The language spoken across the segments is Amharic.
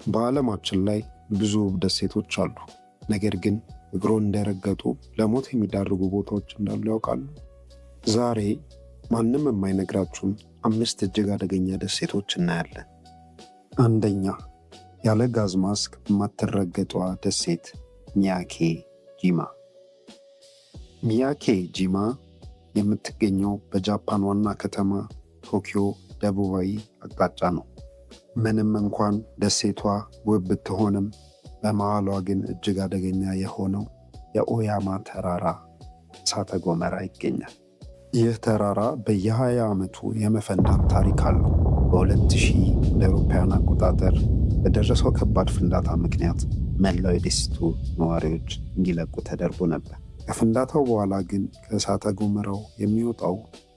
በዓለማችን ላይ ብዙ ውብ ደሴቶች አሉ። ነገር ግን እግሮን እንደረገጡ ለሞት የሚዳርጉ ቦታዎች እንዳሉ ያውቃሉ? ዛሬ ማንም የማይነግራችሁን 5 እጅግ አደገኛ ደሴቶች እናያለን። አንደኛ፣ ያለ ጋዝ ማስክ የማትረገጧ ደሴት ሚያኬ ጂማ። ሚያኬ ጂማ የምትገኘው በጃፓን ዋና ከተማ ቶኪዮ ደቡባዊ አቅጣጫ ነው። ምንም እንኳን ደሴቷ ውብ ብትሆንም በመሃሏ ግን እጅግ አደገኛ የሆነው የኦያማ ተራራ እሳተ ገሞራ ይገኛል። ይህ ተራራ በየ20 ዓመቱ የመፈንዳት ታሪክ አለው። በ2000 ለአውሮፓውያን አቆጣጠር በደረሰው ከባድ ፍንዳታ ምክንያት መላው የደሴቱ ነዋሪዎች እንዲለቁ ተደርጎ ነበር። ከፍንዳታው በኋላ ግን ከእሳተ ገሞራው የሚወጣው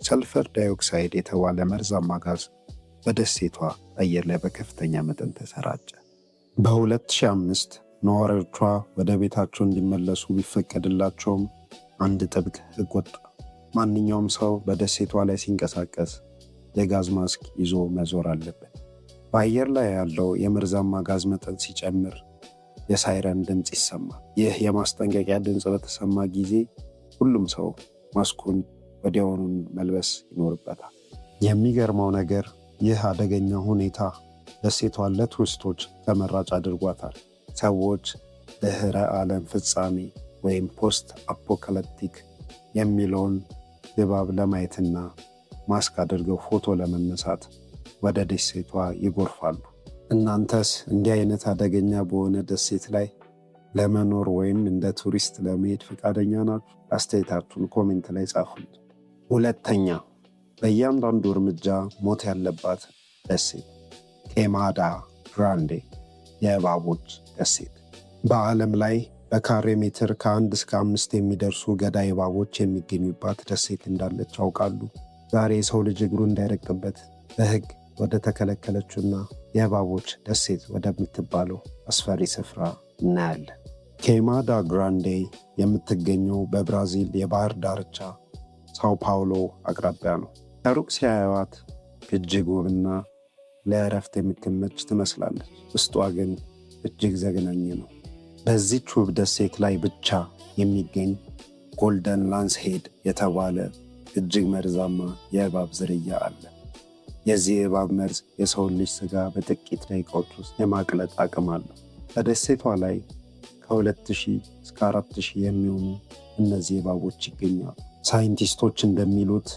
ሰልፈር ዳይኦክሳይድ የተባለ መርዛማ ጋዝ በደሴቷ አየር ላይ በከፍተኛ መጠን ተሰራጨ። በ2005 ነዋሪዎቿ ወደ ቤታቸው እንዲመለሱ ቢፈቀድላቸውም አንድ ጥብቅ ሕግ ወጣ። ማንኛውም ሰው በደሴቷ ላይ ሲንቀሳቀስ የጋዝ ማስክ ይዞ መዞር አለበት። በአየር ላይ ያለው የመርዛማ ጋዝ መጠን ሲጨምር የሳይረን ድምፅ ይሰማል። ይህ የማስጠንቀቂያ ድምፅ በተሰማ ጊዜ ሁሉም ሰው ማስኩን ወዲያውኑ መልበስ ይኖርበታል። የሚገርመው ነገር ይህ አደገኛ ሁኔታ ደሴቷን ለቱሪስቶች ተመራጭ አድርጓታል። ሰዎች ድህረ ዓለም ፍጻሜ ወይም ፖስት አፖካሊፕቲክ የሚለውን ድባብ ለማየትና ማስክ አድርገው ፎቶ ለመነሳት ወደ ደሴቷ ይጎርፋሉ። እናንተስ እንዲህ አይነት አደገኛ በሆነ ደሴት ላይ ለመኖር ወይም እንደ ቱሪስት ለመሄድ ፈቃደኛ ናችሁ? አስተያየታችሁን ኮሜንት ላይ ጻፉት። ሁለተኛ፣ በእያንዳንዱ እርምጃ ሞት ያለባት ደሴት ኬማዳ ግራንዴ የእባቦች ደሴት። በዓለም ላይ በካሬ ሜትር ከ1 እስከ 5 የሚደርሱ ገዳይ እባቦች የሚገኙባት ደሴት እንዳለች ያውቃሉ? ዛሬ የሰው ልጅ እግሩ እንዳይረቅበት በሕግ ወደ ተከለከለችውና የእባቦች ደሴት ወደምትባለው አስፈሪ ስፍራ እናያለን። ኬማዳ ግራንዴ የምትገኘው በብራዚል የባህር ዳርቻ ሳው ፓውሎ አቅራቢያ ነው። ከሩቅ ሲያዩዋት እጅግ ውብና ለእረፍት የምትመች ትመስላለች። ውስጧ ግን እጅግ ዘግናኝ ነው። በዚህች ውብ ደሴት ላይ ብቻ የሚገኝ ጎልደን ላንስሄድ የተባለ እጅግ መርዛማ የእባብ ዝርያ አለ። የዚህ እባብ መርዝ የሰውን ልጅ ሥጋ በጥቂት ደቂቃዎች ውስጥ የማቅለጥ አቅም አለው። በደሴቷ ላይ ከ2000 እስከ 4000 የሚሆኑ እነዚህ እባቦች ይገኛሉ። ሳይንቲስቶች እንደሚሉት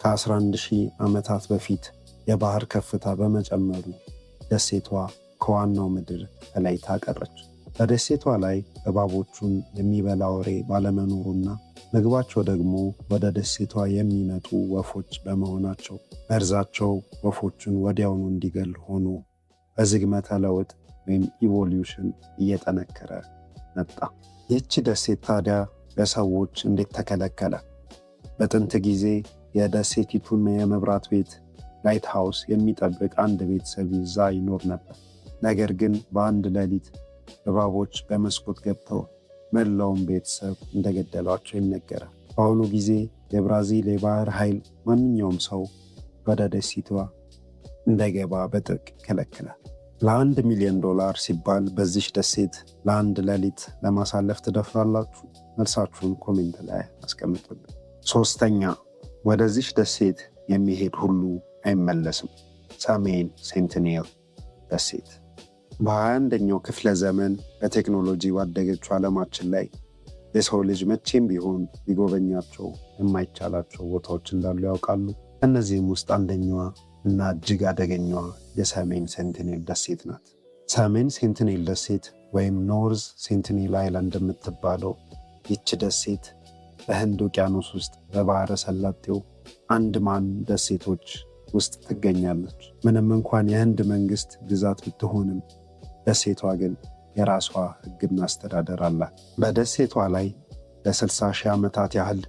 ከ11000 ዓመታት በፊት የባህር ከፍታ በመጨመሩ ደሴቷ ከዋናው ምድር ተለይታ ቀረች። በደሴቷ ላይ እባቦቹን የሚበላ አውሬ ባለመኖሩና ምግባቸው ደግሞ ወደ ደሴቷ የሚመጡ ወፎች በመሆናቸው መርዛቸው ወፎቹን ወዲያውኑ እንዲገል ሆኖ በዝግመተ ለውጥ ወይም ኢቮሉሽን እየጠነከረ መጣ። ይህች ደሴት ታዲያ ለሰዎች እንዴት ተከለከለ? በጥንት ጊዜ የደሴቲቱን የመብራት ቤት ላይት ሃውስ የሚጠብቅ አንድ ቤተሰብ ይዛ ይኖር ነበር። ነገር ግን በአንድ ሌሊት እባቦች በመስኮት ገብተው መላውን ቤተሰብ እንደገደሏቸው ይነገራል። በአሁኑ ጊዜ የብራዚል የባህር ኃይል ማንኛውም ሰው ወደ ደሴቷ እንዳይገባ በጥብቅ ይከለክላል። $1 ሚሊዮን ሲባል በዚች ደሴት ለአንድ ሌሊት ለማሳለፍ ትደፍራላችሁ? መልሳችሁን ኮሜንት ላይ አስቀምጡልን። ሶስተኛ፣ ወደዚች ደሴት የሚሄድ ሁሉ አይመለስም። ሰሜን ሴንቲኔል ደሴት። በ21ኛው ክፍለ ዘመን በቴክኖሎጂ ባደገችው ዓለማችን ላይ የሰው ልጅ መቼም ቢሆን ሊጎበኛቸው የማይቻላቸው ቦታዎች እንዳሉ ያውቃሉ? ከእነዚህም ውስጥ አንደኛዋ እና እጅግ አደገኛዋ የሰሜን ሴንቲኔል ደሴት ናት። ሰሜን ሴንቲኔል ደሴት ወይም ኖርዝ ሴንቲኔል አይላንድ የምትባለው ይች ደሴት በህንድ ውቅያኖስ ውስጥ በባህረ ሰላጤው አንድማን ደሴቶች ውስጥ ትገኛለች። ምንም እንኳን የህንድ መንግስት ግዛት ብትሆንም ደሴቷ ግን የራሷ ሕግና አስተዳደር አላት። በደሴቷ ላይ ለ60 ሺህ ዓመታት ያህል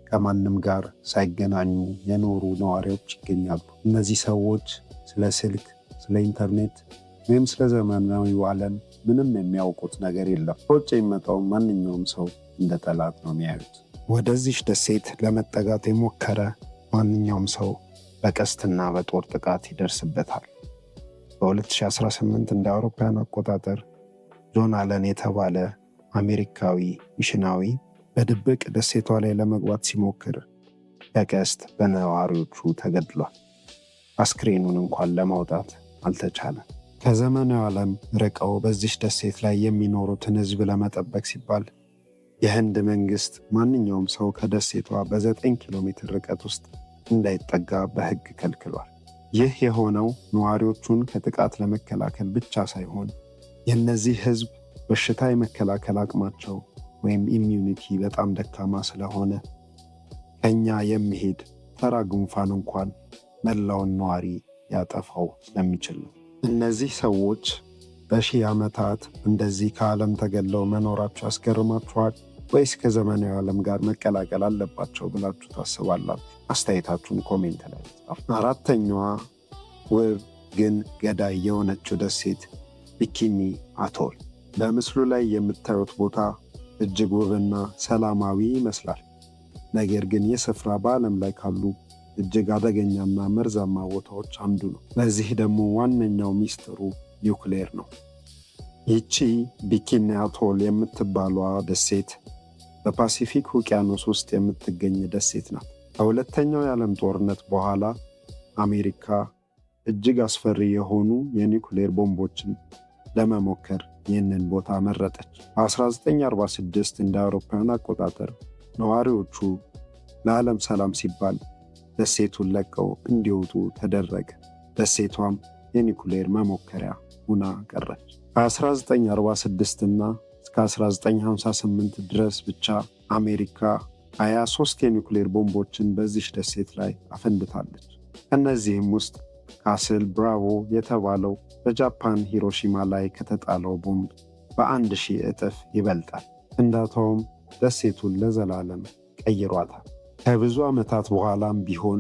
ከማንም ጋር ሳይገናኙ የኖሩ ነዋሪዎች ይገኛሉ። እነዚህ ሰዎች ስለ ስልክ፣ ስለ ኢንተርኔት ወይም ስለ ዘመናዊው ዓለም ምንም የሚያውቁት ነገር የለም። ከውጭ የሚመጣው ማንኛውም ሰው እንደ ጠላት ነው የሚያዩት። ወደዚህ ደሴት ለመጠጋት የሞከረ ማንኛውም ሰው በቀስትና በጦር ጥቃት ይደርስበታል። በ2018 እንደ አውሮፓውያን አቆጣጠር ጆን አለን የተባለ አሜሪካዊ ሚሽናዊ በድብቅ ደሴቷ ላይ ለመግባት ሲሞክር በቀስት በነዋሪዎቹ ተገድሏል። አስክሬኑን እንኳን ለማውጣት አልተቻለም። ከዘመናዊ ዓለም ርቀው በዚህ ደሴት ላይ የሚኖሩትን ሕዝብ ለመጠበቅ ሲባል የህንድ መንግሥት ማንኛውም ሰው ከደሴቷ በ9 ኪሎ ሜትር ርቀት ውስጥ እንዳይጠጋ በሕግ ከልክሏል። ይህ የሆነው ነዋሪዎቹን ከጥቃት ለመከላከል ብቻ ሳይሆን የእነዚህ ሕዝብ በሽታ የመከላከል አቅማቸው ወይም ኢሚዩኒቲ በጣም ደካማ ስለሆነ ከኛ የሚሄድ ተራ ጉንፋን እንኳን መላውን ነዋሪ ያጠፋው ስለሚችል ነው። እነዚህ ሰዎች በሺህ ዓመታት እንደዚህ ከዓለም ተገለው መኖራቸው ያስገርማችኋል ወይስ ከዘመናዊ ዓለም ጋር መቀላቀል አለባቸው ብላችሁ ታስባላችሁ? አስተያየታችሁን ኮሜንት ላይ ጻፉ። አራተኛዋ ውብ ግን ገዳይ የሆነችው ደሴት ቢኪኒ አቶል። በምስሉ ላይ የምታዩት ቦታ እጅግ ውብና ሰላማዊ ይመስላል። ነገር ግን ይህ ስፍራ በዓለም ላይ ካሉ እጅግ አደገኛና መርዛማ ቦታዎች አንዱ ነው። ለዚህ ደግሞ ዋነኛው ሚስጥሩ ኒውክሌር ነው። ይቺ ቢኪኒ አቶል የምትባሏ ደሴት በፓሲፊክ ውቅያኖስ ውስጥ የምትገኝ ደሴት ናት። ከሁለተኛው የዓለም ጦርነት በኋላ አሜሪካ እጅግ አስፈሪ የሆኑ የኒውክሌር ቦምቦችን ለመሞከር ይህንን ቦታ መረጠች። በ1946 እንደ አውሮፓውያን አቆጣጠር ነዋሪዎቹ ለዓለም ሰላም ሲባል ደሴቱን ለቀው እንዲወጡ ተደረገ። ደሴቷም የኒውክሌር መሞከሪያ ሁና ቀረች። ከ1946 እና እስከ 1958 ድረስ ብቻ አሜሪካ 23 የኒውክሌር ቦምቦችን በዚህ ደሴት ላይ አፈንድታለች። ከእነዚህም ውስጥ ካስል ብራቮ የተባለው በጃፓን ሂሮሺማ ላይ ከተጣለው ቦምብ በ1000 እጥፍ ይበልጣል። ፍንዳታውም ደሴቱን ለዘላለም ቀይሯታል። ከብዙ ዓመታት በኋላም ቢሆን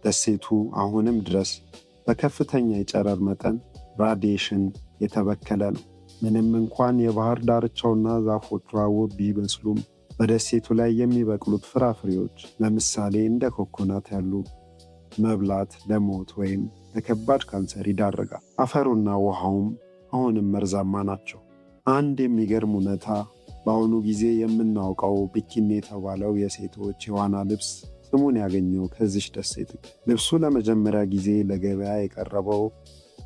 ደሴቱ አሁንም ድረስ በከፍተኛ የጨረር መጠን ራዲዬሽን የተበከለ ነው። ምንም እንኳን የባህር ዳርቻውና ዛፎቿ ውብ ቢመስሉም በደሴቱ ላይ የሚበቅሉት ፍራፍሬዎች ለምሳሌ እንደ ኮኮናት ያሉ መብላት ለሞት ወይም ለከባድ ካንሰር ይዳረጋል። አፈሩና ውሃውም አሁንም መርዛማ ናቸው። አንድ የሚገርም እውነታ በአሁኑ ጊዜ የምናውቀው ቢኪኒ የተባለው የሴቶች የዋና ልብስ ስሙን ያገኘው ከዚች ደሴት። ልብሱ ለመጀመሪያ ጊዜ ለገበያ የቀረበው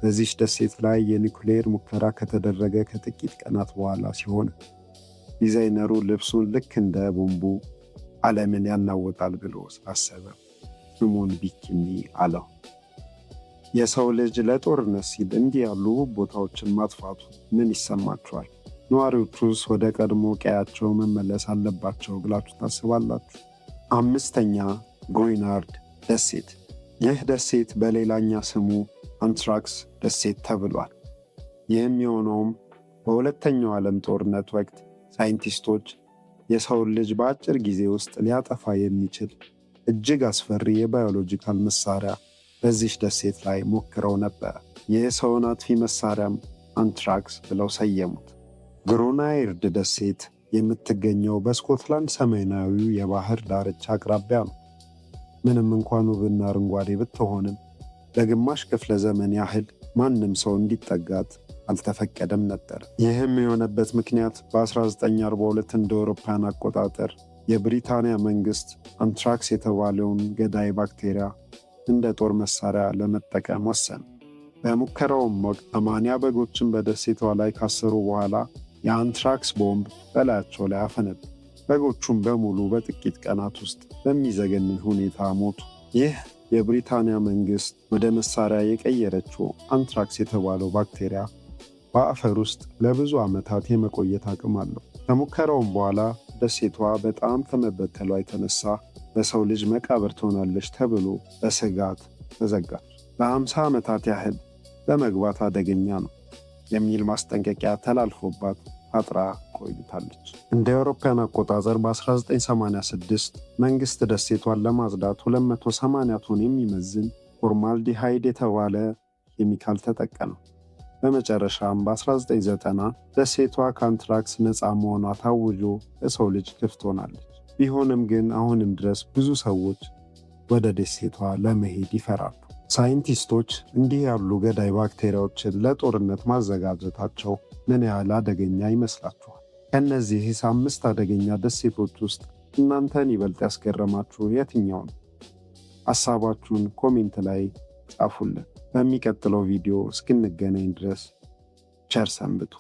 በዚች ደሴት ላይ የኒውክሌር ሙከራ ከተደረገ ከጥቂት ቀናት በኋላ ሲሆን ዲዛይነሩ ልብሱን ልክ እንደ ቦምቡ ዓለምን ያናወጣል ብሎ ስላሰበ ስሙን ቢኪኒ አለው። የሰው ልጅ ለጦርነት ሲል እንዲህ ያሉ ቦታዎችን ማጥፋቱ ምን ይሰማችኋል? ነዋሪዎቹስ ወደ ቀድሞ ቀያቸው መመለስ አለባቸው ብላችሁ ታስባላችሁ? አምስተኛ ግሪንላንድ ደሴት። ይህ ደሴት በሌላኛ ስሙ አንትራክስ ደሴት ተብሏል። ይህም የሆነውም በሁለተኛው ዓለም ጦርነት ወቅት ሳይንቲስቶች የሰውን ልጅ በአጭር ጊዜ ውስጥ ሊያጠፋ የሚችል እጅግ አስፈሪ የባዮሎጂካል መሳሪያ በዚህ ደሴት ላይ ሞክረው ነበር። ይህ ሰውን አጥፊ መሳሪያም አንትራክስ ብለው ሰየሙት። ግሪንላንድ ደሴት የምትገኘው በስኮትላንድ ሰሜናዊው የባህር ዳርቻ አቅራቢያ ነው። ምንም እንኳን ውብና አረንጓዴ ብትሆንም ለግማሽ ክፍለ ዘመን ያህል ማንም ሰው እንዲጠጋት አልተፈቀደም ነበር። ይህም የሆነበት ምክንያት በ1942 እንደ አውሮፓውያን አቆጣጠር የብሪታንያ መንግሥት አንትራክስ የተባለውን ገዳይ ባክቴሪያ እንደ ጦር መሳሪያ ለመጠቀም ወሰነ። በሙከራውም ወቅት 80 በጎችን በደሴቷ ላይ ካሰሩ በኋላ የአንትራክስ ቦምብ በላያቸው ላይ አፈነዱ። በጎቹም በሙሉ በጥቂት ቀናት ውስጥ በሚዘገንን ሁኔታ ሞቱ። ይህ የብሪታንያ መንግሥት ወደ መሳሪያ የቀየረችው አንትራክስ የተባለው ባክቴሪያ በአፈር ውስጥ ለብዙ ዓመታት የመቆየት አቅም አለው። ከሙከራውም በኋላ ደሴቷ በጣም ከመበከሏ የተነሳ በሰው ልጅ መቃብር ትሆናለች ተብሎ በስጋት ተዘጋች። ለ50 ዓመታት ያህል በመግባት አደገኛ ነው የሚል ማስጠንቀቂያ ተላልፎባት አጥራ ቆይታለች። እንደ አውሮፓውያን አቆጣጠር በ1986 መንግሥት ደሴቷን ለማጽዳት 280 ቶን የሚመዝን ፎርማልዲሃይድ የተባለ ኬሚካል ተጠቀመ። በመጨረሻም በ1990 ደሴቷ ከአንትራክስ ነፃ መሆኗ ታውጆ ለሰው ልጅ ክፍት ሆናለች። ቢሆንም ግን አሁንም ድረስ ብዙ ሰዎች ወደ ደሴቷ ለመሄድ ይፈራሉ። ሳይንቲስቶች እንዲህ ያሉ ገዳይ ባክቴሪያዎችን ለጦርነት ማዘጋጀታቸው ምን ያህል አደገኛ ይመስላችኋል? ከእነዚህ 5 አደገኛ ደሴቶች ውስጥ እናንተን ይበልጥ ያስገረማችሁ የትኛው ነው? ሐሳባችሁን ኮሜንት ላይ ጻፉልን። በሚቀጥለው ቪዲዮ እስክንገናኝ ድረስ ቸር ሰንብቱ።